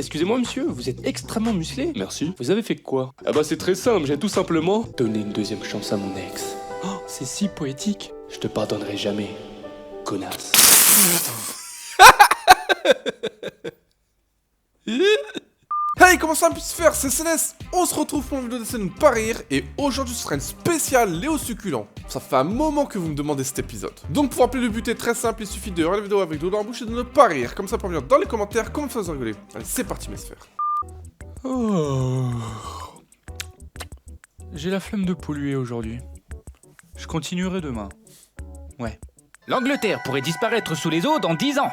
Excusez-moi monsieur, vous êtes extrêmement musclé. Merci. Vous avez fait quoi? Ah bah c'est très simple, j'ai tout simplement donné une deuxième chance à mon ex. Oh, c'est si poétique. Je te pardonnerai jamais, connasse. Hey, comment ça peut se faire? C'est Céleste. On se retrouve pour une vidéo de scène pas rire et aujourd'hui ce sera une spéciale Léo Succulent. Ça fait un moment que vous me demandez cet épisode. Donc pour appeler le but est très simple, il suffit de regarder la vidéo avec de l'eau dans la bouche et de ne pas rire. Comme ça pour me dire dans les commentaires comment ça vous rigoler. Allez, c'est parti mes sphères. Oh. J'ai la flemme de polluer aujourd'hui. Je continuerai demain. Ouais. L'Angleterre pourrait disparaître sous les eaux dans 10 ans.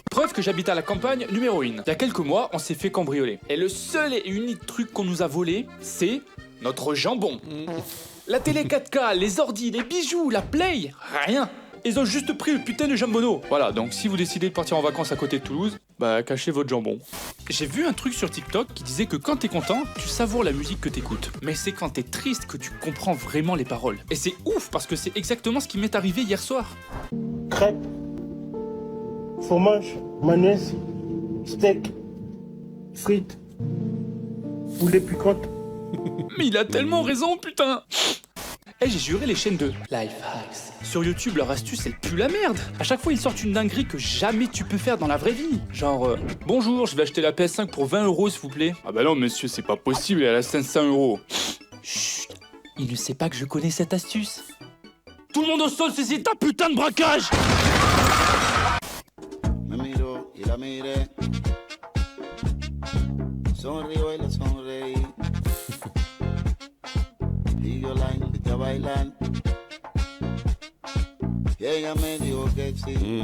Preuve que j'habite à la campagne, numéro 1. Il y a quelques mois, on s'est fait cambrioler. Et le seul et unique truc qu'on nous a volé, c'est notre jambon. La télé 4K, les ordis, les bijoux, la play, rien. Ils ont juste pris le putain de jambonneau. Voilà, donc si vous décidez de partir en vacances à côté de Toulouse, bah cachez votre jambon. J'ai vu un truc sur TikTok qui disait que quand t'es content, tu savoures la musique que t'écoutes. Mais c'est quand t'es triste que tu comprends vraiment les paroles. Et c'est ouf parce que c'est exactement ce qui m'est arrivé hier soir. Crêpes, fromage, mayonnaise, steak, frites, poulet piquante. Mais il a tellement raison, putain. Eh, j'ai juré les chaînes de Life Hacks. Sur YouTube, leur astuce, elle pue la merde. À chaque fois, ils sortent une dinguerie que jamais tu peux faire dans la vraie vie. Genre, bonjour, je vais acheter la PS5 pour 20 € s'il vous plaît. Ah bah non, monsieur, c'est pas possible, elle a 500 €. Chut, il ne sait pas que je connais cette astuce. Tout le monde au sol, c'est ta putain de braquage. Me miro y la miré. Sonrío y le sonreí. Y yo la invité a bailar. Y ella me dijo que sí.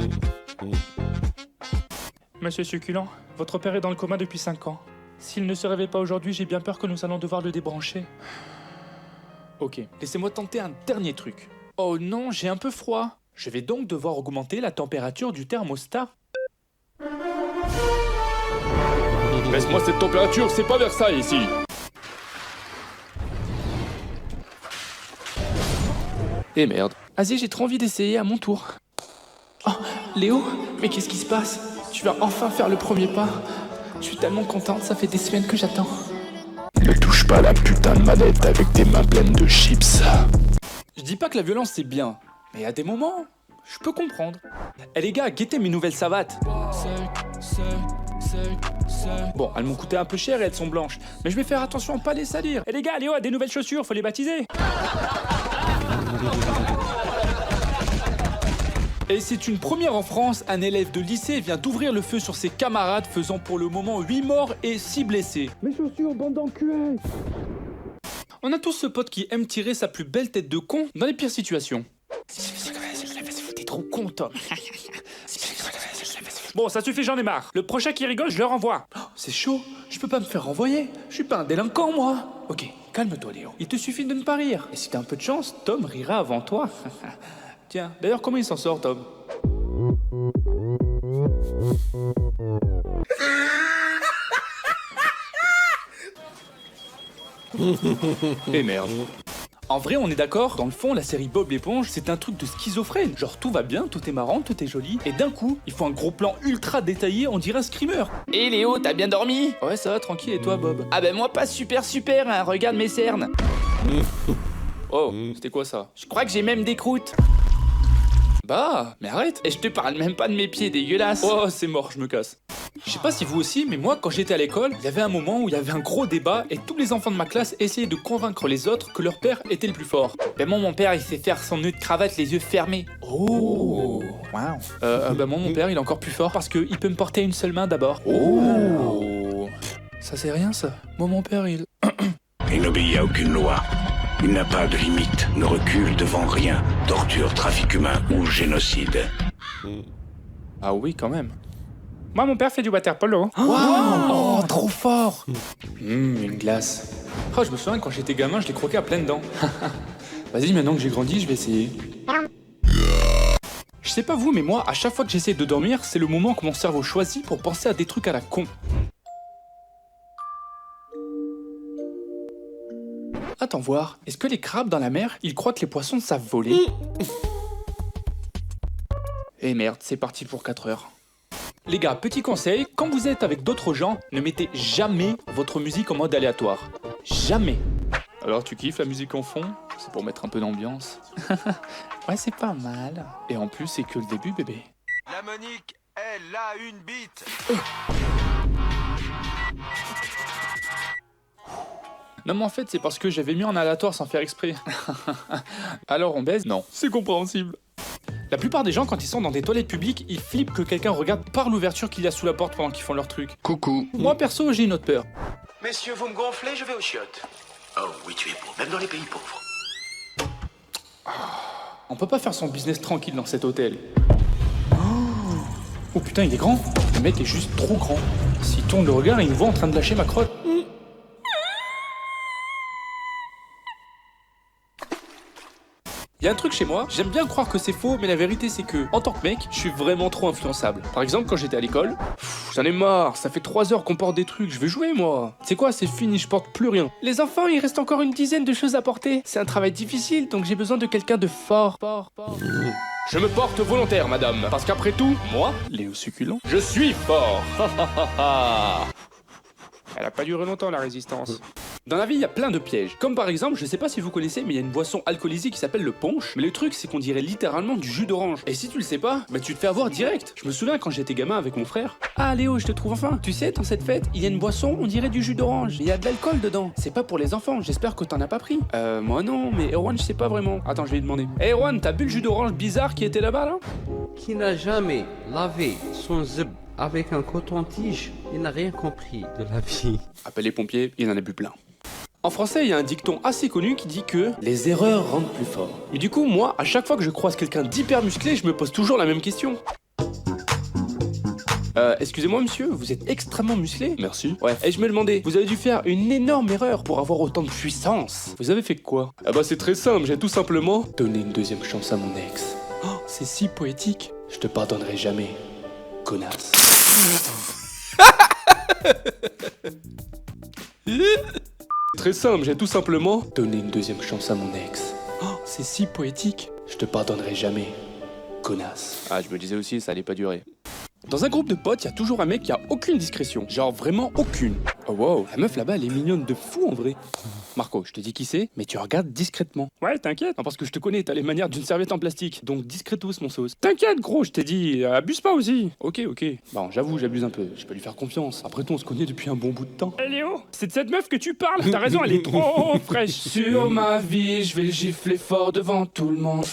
Monsieur Succulent, votre père est dans le coma depuis 5 ans. S'il ne se réveille pas aujourd'hui, j'ai bien peur que nous allons devoir le débrancher. Ok, laissez-moi tenter un dernier truc. Oh non, j'ai un peu froid. Je vais donc devoir augmenter la température du thermostat. Baisse-moi cette température, c'est pas Versailles ici. Eh merde. Vas-y, j'ai trop envie d'essayer à mon tour. Oh, Léo, mais qu'est-ce qui se passe? Tu vas enfin faire le premier pas. Je suis tellement contente, ça fait des semaines que j'attends. Ne touche pas la putain de manette avec tes mains pleines de chips. Je dis pas que la violence c'est bien, mais à des moments, je peux comprendre. Eh les gars, guettez mes nouvelles savates. Bon, elles m'ont coûté un peu cher et elles sont blanches. Mais je vais faire attention à pas les salir. Eh les gars, Léo a des nouvelles chaussures, faut les baptiser. Et c'est une première en France, un élève de lycée vient d'ouvrir le feu sur ses camarades, faisant pour le moment 8 morts et 6 blessés. Mes chaussures, bande d'enculés. On a tous ce pote qui aime tirer sa plus belle tête de con dans les pires situations. T'es trop con, Tom. Bon, ça suffit, j'en ai marre. Le prochain qui rigole, je le renvoie. Oh, c'est chaud, je peux pas me faire renvoyer. Je suis pas un délinquant, moi. Ok, calme-toi, Léo. Il te suffit de ne pas rire. Et si t'as un peu de chance, Tom rira avant toi. Tiens, d'ailleurs, comment il s'en sort, Tom? Eh merde. En vrai, on est d'accord, dans le fond, la série Bob l'éponge, c'est un truc de schizophrène. Genre, tout va bien, tout est marrant, tout est joli, et d'un coup, il faut un gros plan ultra détaillé, on dirait un screamer. Et Léo, t'as bien dormi? Ouais, ça va, tranquille, et toi, Bob? Ah ben moi pas super, hein, regarde mes cernes. Oh, c'était quoi ça? Je crois que j'ai même des croûtes. Bah, mais arrête. Et je te parle même pas de mes pieds dégueulasses. Oh, c'est mort, je me casse. Je sais pas si vous aussi, mais moi, quand j'étais à l'école, il y avait un moment où il y avait un gros débat et tous les enfants de ma classe essayaient de convaincre les autres que leur père était le plus fort. Ben moi, mon père, il sait faire son nœud de cravate les yeux fermés. Oh. Waouh. Bah moi, mon père, il est encore plus fort parce qu'il peut me porter à une seule main d'abord. Oh. Ça c'est rien, ça. Moi, mon père, il... Il n'obéit à aucune loi. Il n'a pas de limite, ne recule devant rien. Torture, trafic humain ou génocide. Ah oui, quand même. Moi, mon père fait du water polo. Oh, trop fort. Une glace. Oh, je me souviens, quand j'étais gamin, je l'ai croqué à pleines dents. Vas-y, maintenant que j'ai grandi, je vais essayer. Je sais pas vous, mais moi, à chaque fois que j'essaie de dormir, c'est le moment que mon cerveau choisit pour penser à des trucs à la con. Attends voir, est-ce que les crabes dans la mer, ils croient que les poissons savent voler? Eh merde, c'est parti pour 4 heures. Les gars, petit conseil, quand vous êtes avec d'autres gens, ne mettez jamais votre musique en mode aléatoire. Jamais. Alors tu kiffes la musique en fond? C'est pour mettre un peu d'ambiance. Ouais, c'est pas mal. Et en plus, c'est que le début, bébé. La Monique, elle a une bite. Non mais en fait, c'est parce que j'avais mis en aléatoire sans faire exprès. Alors on baise? Non. C'est compréhensible. La plupart des gens, quand ils sont dans des toilettes publiques, ils flippent que quelqu'un regarde par l'ouverture qu'il y a sous la porte pendant qu'ils font leur truc. Coucou. Moi perso, j'ai une autre peur. Messieurs, vous me gonflez, je vais aux chiottes. Oh oui, tu es beau, même dans les pays pauvres. On peut pas faire son business tranquille dans cet hôtel. Oh putain, il est grand. Le mec est juste trop grand. S'il tourne le regard, il me voit en train de lâcher ma crotte. Il y a un truc chez moi, j'aime bien croire que c'est faux, mais la vérité c'est que, en tant que mec, je suis vraiment trop influençable. Par exemple, quand j'étais à l'école, j'en ai marre, ça fait 3 heures qu'on porte des trucs, je vais jouer moi. C'est quoi, c'est fini, je porte plus rien. Les enfants, il reste encore une dizaine de choses à porter. C'est un travail difficile, donc j'ai besoin de quelqu'un de fort. Je me porte volontaire, madame, parce qu'après tout, moi, Léo Succulent, je suis fort. Elle a pas duré longtemps, la résistance. Dans la vie, il y a plein de pièges. Comme par exemple, je sais pas si vous connaissez, mais il y a une boisson alcoolisée qui s'appelle le punch. Mais le truc, c'est qu'on dirait littéralement du jus d'orange. Et si tu le sais pas, bah tu te fais avoir direct. Je me souviens quand j'étais gamin avec mon frère. Ah Léo, je te trouve enfin. Tu sais, dans cette fête, il y a une boisson, on dirait du jus d'orange. Il y a de l'alcool dedans. C'est pas pour les enfants, j'espère que t'en as pas pris. Moi non, mais Erwan, je sais pas vraiment. Attends, je vais lui demander. Hey Erwan, t'as bu le jus d'orange bizarre qui était là-bas là? Qui n'a jamais lavé son zip avec un coton-tige, il n'a rien compris de la vie. Appelle les pompiers, il en a bu plein. En français, il y a un dicton assez connu qui dit que les erreurs rendent plus fort. Et du coup, moi, à chaque fois que je croise quelqu'un d'hyper musclé, je me pose toujours la même question. Excusez-moi monsieur, vous êtes extrêmement musclé? Merci. Ouais, et je me demandais, vous avez dû faire une énorme erreur pour avoir autant de puissance. Vous avez fait quoi? Ah bah c'est très simple, j'ai tout simplement donné une deuxième chance à mon ex. Oh, c'est si poétique. Je te pardonnerai jamais, connasse. Très simple, j'ai tout simplement donné une deuxième chance à mon ex. Oh, c'est si poétique. Je te pardonnerai jamais, connasse. Ah, je me disais aussi, ça allait pas durer. Dans un groupe de potes, il y a toujours un mec qui a aucune discrétion. Genre vraiment aucune. Oh wow, la meuf là-bas, elle est mignonne de fou en vrai. Marco, je te dis qui c'est, mais tu regardes discrètement. Ouais, t'inquiète. Non, parce que je te connais, t'as les manières d'une serviette en plastique. Donc discretos, mon sauce. T'inquiète, gros, je t'ai dit, abuse pas aussi. Ok. Bon, j'avoue, j'abuse un peu. Je peux lui faire confiance. Après tout, on se connaît depuis un bon bout de temps. Hé Léo, c'est de cette meuf que tu parles. T'as raison, elle est trop fraîche. Sur ma vie, je vais gifler fort devant tout le monde.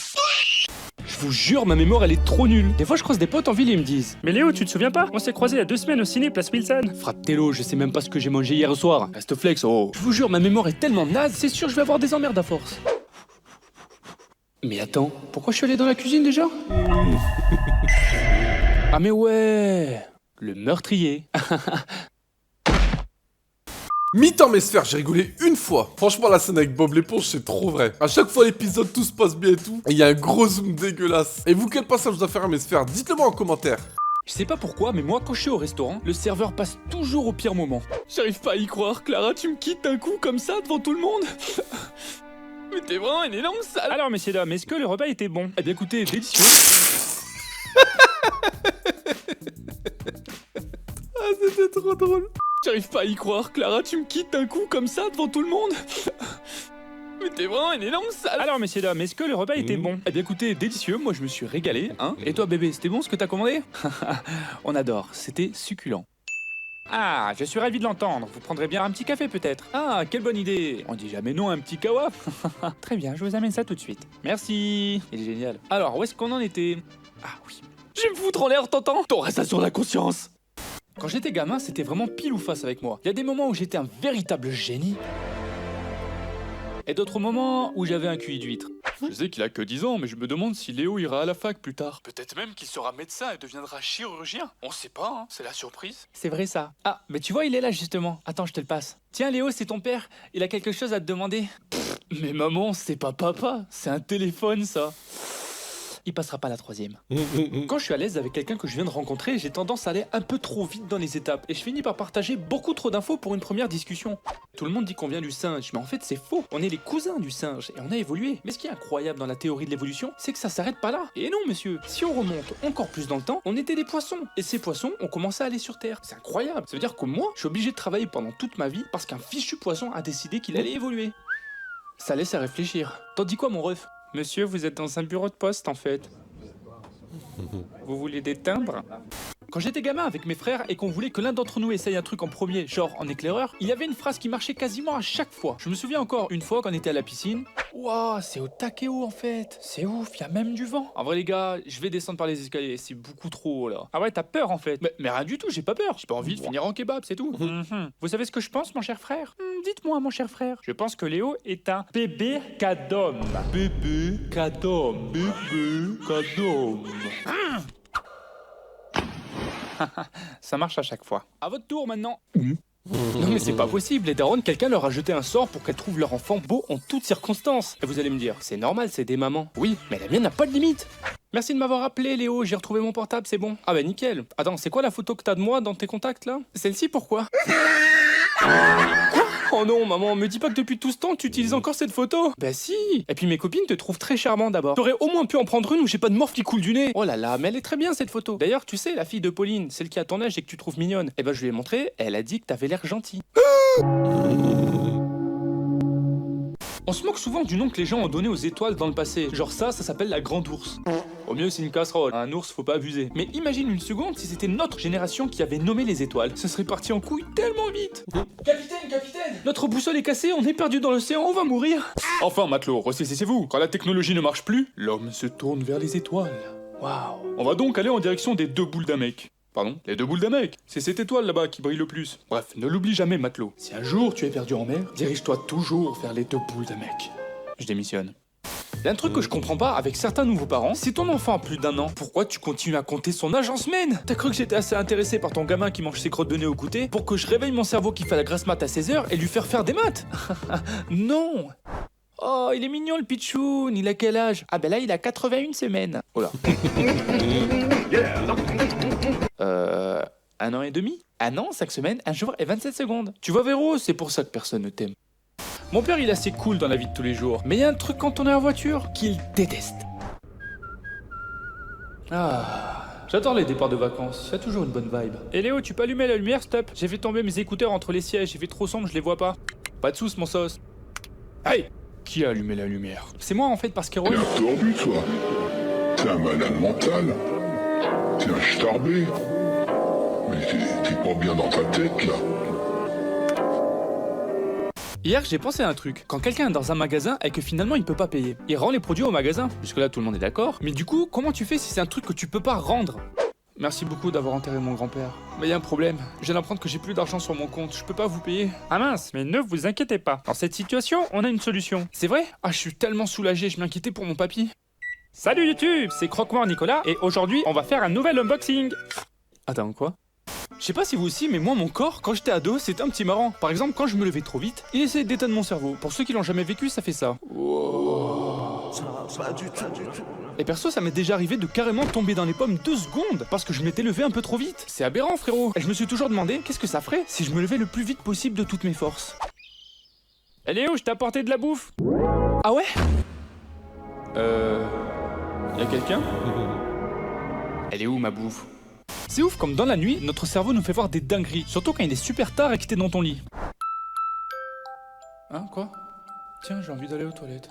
Je vous jure, ma mémoire elle est trop nulle. Des fois, je croise des potes en ville et ils me disent: Mais Léo, tu te souviens pas? On s'est croisés il y a 2 semaines au ciné, place Wilson. Fratello, je sais même pas ce que j'ai mangé hier soir. Reste flex, oh. Je vous jure, ma mémoire est tellement naze, c'est sûr, je vais avoir des emmerdes à force. Mais attends, pourquoi je suis allé dans la cuisine déjà? Ah mais ouais, le meurtrier. Mi-temps mes sphères, j'ai rigolé une fois. Franchement, la scène avec Bob l'éponge, c'est trop vrai. À chaque fois l'épisode, tout se passe bien et tout. Et il y a un gros zoom dégueulasse. Et vous, quel passage je dois faire à mes sphères? Dites-le moi en commentaire. Je sais pas pourquoi, mais moi, quand je suis au restaurant, le serveur passe toujours au pire moment. J'arrive pas à y croire, Clara, tu me quittes d'un coup comme ça devant tout le monde. Mais t'es vraiment une énorme sale. Alors, messieurs, dames, est-ce que le repas était bon? Eh bien écoutez, délicieux. Ah, c'était trop drôle. J'arrive pas à y croire, Clara, tu me quittes d'un coup comme ça devant tout le monde. Mais t'es vraiment une énorme sale. Alors, messieurs, dames, est-ce que le repas était bon? Eh bien écoutez, délicieux, moi je me suis régalé, hein. Et toi bébé, c'était bon ce que t'as commandé? On adore, c'était succulent. Ah, je suis ravi de l'entendre. Vous prendrez bien un petit café peut-être? Ah, quelle bonne idée. On dit jamais non à un petit kawa. Très bien, je vous amène ça tout de suite. Merci. Il est génial. Alors, où est-ce qu'on en était? Ah oui. Je vais me foutre en l'air, t'entends? T'auras ça sur la conscience. Quand j'étais gamin, c'était vraiment pile ou face avec moi. Il y a des moments où j'étais un véritable génie. Et d'autres moments où j'avais un QI d'huître. Je sais qu'il a que 10 ans, mais je me demande si Léo ira à la fac plus tard. Peut-être même qu'il sera médecin et deviendra chirurgien. On sait pas, hein, c'est la surprise. C'est vrai ça. Ah, mais tu vois, il est là justement. Attends, je te le passe. Tiens Léo, c'est ton père. Il a quelque chose à te demander. Mais maman, c'est pas papa. C'est un téléphone, ça. il passera pas la 3e. Quand je suis à l'aise avec quelqu'un que je viens de rencontrer, j'ai tendance à aller un peu trop vite dans les étapes et je finis par partager beaucoup trop d'infos pour une première discussion. Tout le monde dit qu'on vient du singe, mais en fait c'est faux. On est les cousins du singe et on a évolué. Mais ce qui est incroyable dans la théorie de l'évolution, c'est que ça s'arrête pas là. Et non monsieur, si on remonte encore plus dans le temps, on était des poissons. Et ces poissons ont commencé à aller sur Terre. C'est incroyable. Ça veut dire que moi, je suis obligé de travailler pendant toute ma vie parce qu'un fichu poisson a décidé qu'il allait évoluer. Ça laisse à réfléchir. T'en dis quoi mon ref? Monsieur, vous êtes dans un bureau de poste en fait. Vous voulez des timbres? Quand j'étais gamin avec mes frères et qu'on voulait que l'un d'entre nous essaye un truc en premier, genre en éclaireur, il y avait une phrase qui marchait quasiment à chaque fois. Je me souviens encore une fois quand on était à la piscine. Ouah, c'est au taquet haut en fait. C'est ouf, y a même du vent. En vrai les gars, je vais descendre par les escaliers, c'est beaucoup trop haut là. Ah ouais, t'as peur en fait. Mais rien du tout, j'ai pas peur. J'ai pas envie de finir en kebab, c'est tout. Vous savez ce que je pense, mon cher frère? Dites-moi, mon cher frère. Je pense que Léo est un bébé cadom. Bébé cadom, bébé cadom. Ça marche à chaque fois. À votre tour maintenant. Non mais c'est pas possible, les darons, quelqu'un leur a jeté un sort pour qu'elles trouvent leur enfant beau en toutes circonstances. Et vous allez me dire, c'est normal, c'est des mamans. Oui, mais la mienne n'a pas de limite. Merci de m'avoir appelé Léo, j'ai retrouvé mon portable, c'est bon. Ah bah nickel. Attends, c'est quoi la photo que t'as de moi dans tes contacts là? Celle-ci pourquoi? Quoi? Oh non maman, me dis pas que depuis tout ce temps tu utilises encore cette photo. Bah si. Et puis mes copines te trouvent très charmant d'abord. T'aurais au moins pu en prendre une où j'ai pas de morphe qui coule du nez. Oh là là, mais elle est très bien cette photo. D'ailleurs tu sais, la fille de Pauline, celle qui a ton âge et que tu trouves mignonne, eh ben je lui ai montré, elle a dit que t'avais l'air gentil. On se moque souvent du nom que les gens ont donné aux étoiles dans le passé. Genre ça s'appelle la grande ours. Au mieux c'est une casserole, un ours faut pas abuser. Mais imagine une seconde si c'était notre génération qui avait nommé les étoiles. Ça serait parti en couille tellement vite. Capitaine, notre boussole est cassée, on est perdu dans l'océan, on va mourir. Enfin matelot, ressaisissez-vous. Quand la technologie ne marche plus, l'homme se tourne vers les étoiles. Waouh. On va donc aller en direction des 2 boules d'un mec. Pardon, les 2 boules d'un mec. C'est cette étoile là-bas qui brille le plus. Bref, ne l'oublie jamais, matelot. Si un jour tu es perdu en mer, dirige-toi toujours vers les 2 boules d'un mec. Je démissionne. Il y a un truc que je comprends pas avec certains nouveaux parents. Si ton enfant a plus d'1 an, pourquoi tu continues à compter son âge en semaine? T'as cru que j'étais assez intéressé par ton gamin qui mange ses crottes de nez au goûter pour que je réveille mon cerveau qui fait la grasse mat à 16h et lui faire des maths? Non. Oh, il est mignon le pitchoun, il a quel âge? Ah ben là, il a 81 semaines. Oh là. 1 an et demi? 1 an, 5 semaines, 1 jour et 27 secondes. Tu vois Véro, c'est pour ça que personne ne t'aime. Mon père, il est assez cool dans la vie de tous les jours. Mais il y a un truc quand on est en voiture qu'il déteste. Ah... J'adore les départs de vacances, il y a toujours une bonne vibe. Et Léo, tu peux allumer la lumière, stop? J'ai fait tomber mes écouteurs entre les sièges, il fait trop sombre, je les vois pas. Pas de soucis, mon sauce. Hey! Qui a allumé la lumière? C'est moi en fait parce qu'Héroïne... T'es tordu toi. T'es un malade mental. T'es un starbé. Mais t'es pas bien dans ta tête là. Hier, j'ai pensé à un truc. Quand quelqu'un est dans un magasin et que finalement il peut pas payer, il rend les produits au magasin. Jusque-là, tout le monde est d'accord. Mais du coup, comment tu fais si c'est un truc que tu peux pas rendre? Merci beaucoup d'avoir enterré mon grand-père. Mais y a un problème. Je viens d'apprendre que j'ai plus d'argent sur mon compte. Je peux pas vous payer. Ah mince, mais ne vous inquiétez pas. Dans cette situation, on a une solution. C'est vrai? Ah, je suis tellement soulagé. Je m'inquiétais pour mon papy. Salut YouTube, c'est Croque-Mort Nicolas et aujourd'hui, on va faire un nouvel unboxing. Attends, quoi? Je sais pas si vous aussi, mais moi, mon corps, quand j'étais ado, c'était un petit marrant. Par exemple, quand je me levais trop vite, il essayait d'éteindre mon cerveau. Pour ceux qui l'ont jamais vécu, ça fait ça. Wow. Ça du tout. Et perso, ça m'est déjà arrivé de carrément tomber dans les pommes 2 secondes parce que je m'étais levé un peu trop vite. C'est aberrant, frérot. Et je me suis toujours demandé qu'est-ce que ça ferait si je me levais le plus vite possible de toutes mes forces. Elle est où? Je t'ai apporté de la bouffe. Ah ouais? Y'a quelqu'un? Elle est où ma bouffe? C'est ouf comme dans la nuit, notre cerveau nous fait voir des dingueries, surtout quand il est super tard et que t'es dans ton lit. Hein, quoi? Tiens, j'ai envie d'aller aux toilettes.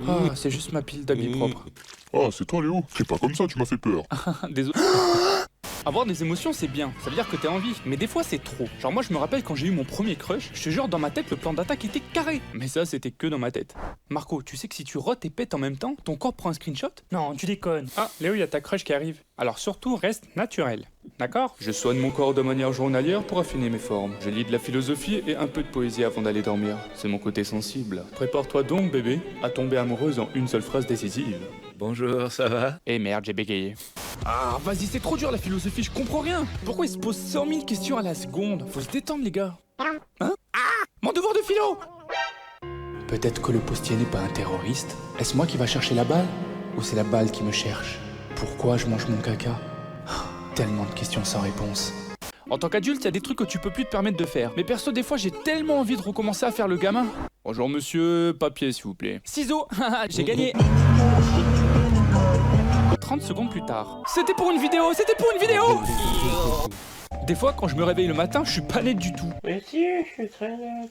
Ah, c'est juste ma pile d'habits propres. Ah, c'est toi Léo? Fais pas comme ça, tu m'as fait peur. Désolé. Avoir des émotions, c'est bien, ça veut dire que t'es en vie. Mais des fois, c'est trop. Genre moi, je me rappelle quand j'ai eu mon premier crush, je te jure, dans ma tête, le plan d'attaque était carré. Mais ça, c'était que dans ma tête. Marco, tu sais que si tu rotes et pètes en même temps, ton corps prend un screenshot? Non, tu déconnes. Ah, Léo, il y a ta crush qui arrive. Alors surtout, reste naturel. D'accord? Je soigne mon corps de manière journalière pour affiner mes formes. Je lis de la philosophie et un peu de poésie avant d'aller dormir. C'est mon côté sensible. Prépare-toi donc, bébé, à tomber amoureuse en une seule phrase décisive. Bonjour, ça va? Eh merde, j'ai bégayé. Ah, vas-y, c'est trop dur la philosophie, je comprends rien. Pourquoi ils se posent 100 000 questions à la seconde? Faut se détendre, les gars. Hein? Ah! Mon devoir de philo! Peut-être que le postier n'est pas un terroriste. Est-ce moi qui va chercher la balle? Ou c'est la balle qui me cherche? Pourquoi je mange mon caca? Tellement de questions sans réponse. En tant qu'adulte, il y a des trucs que tu peux plus te permettre de faire. Mais perso, des fois, j'ai tellement envie de recommencer à faire le gamin. Bonjour monsieur, papier s'il vous plaît. Ciseaux, j'ai gagné. 30 secondes plus tard. C'était pour une vidéo, c'était pour une vidéo. Des fois, quand je me réveille le matin, je suis pas net du tout. Mais si, je suis très net.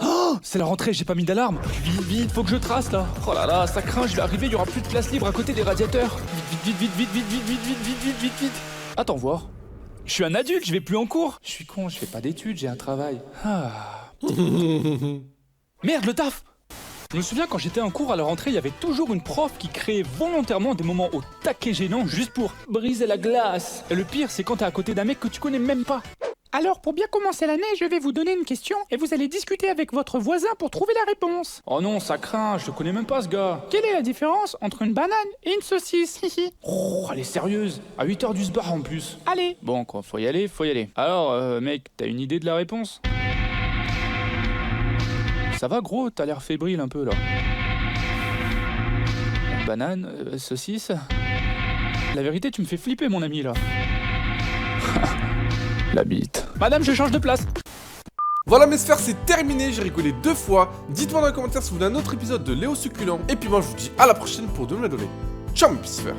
Oh, c'est la rentrée, j'ai pas mis d'alarme. Vite, vite, faut que je trace là. Oh là là, ça craint, je vais arriver, il y aura plus de place libre à côté des radiateurs. Vite, vite, vite, vite, vite, vite, vite, vite, vite, vite, vite. Attends voir. Je suis un adulte, je vais plus en cours. Je suis con, je fais pas d'études, j'ai un travail. Ah. Merde, le taf. Je me souviens quand j'étais en cours à la rentrée, il y avait toujours une prof qui créait volontairement des moments au taquet gênants juste pour briser la glace. Et le pire, c'est quand t'es à côté d'un mec que tu connais même pas. Alors, pour bien commencer l'année, je vais vous donner une question et vous allez discuter avec votre voisin pour trouver la réponse. Oh non, ça craint, je le connais même pas ce gars. Quelle est la différence entre une banane et une saucisse? Oh, elle est sérieuse. À 8h du sbar en plus. Allez. Bon, quoi, faut y aller, faut y aller. Alors, mec, t'as une idée de la réponse? Ça va gros, t'as l'air fébrile un peu là. Banane, saucisse. La vérité, tu me fais flipper mon ami là. La bite. Madame, je change de place. Voilà mes sphères, c'est terminé, j'ai rigolé 2 fois. Dites-moi dans les commentaires si vous voulez un autre épisode de Léo Succulent. Et puis moi je vous dis à la prochaine pour de nouvelles données. Ciao mes petites sphères.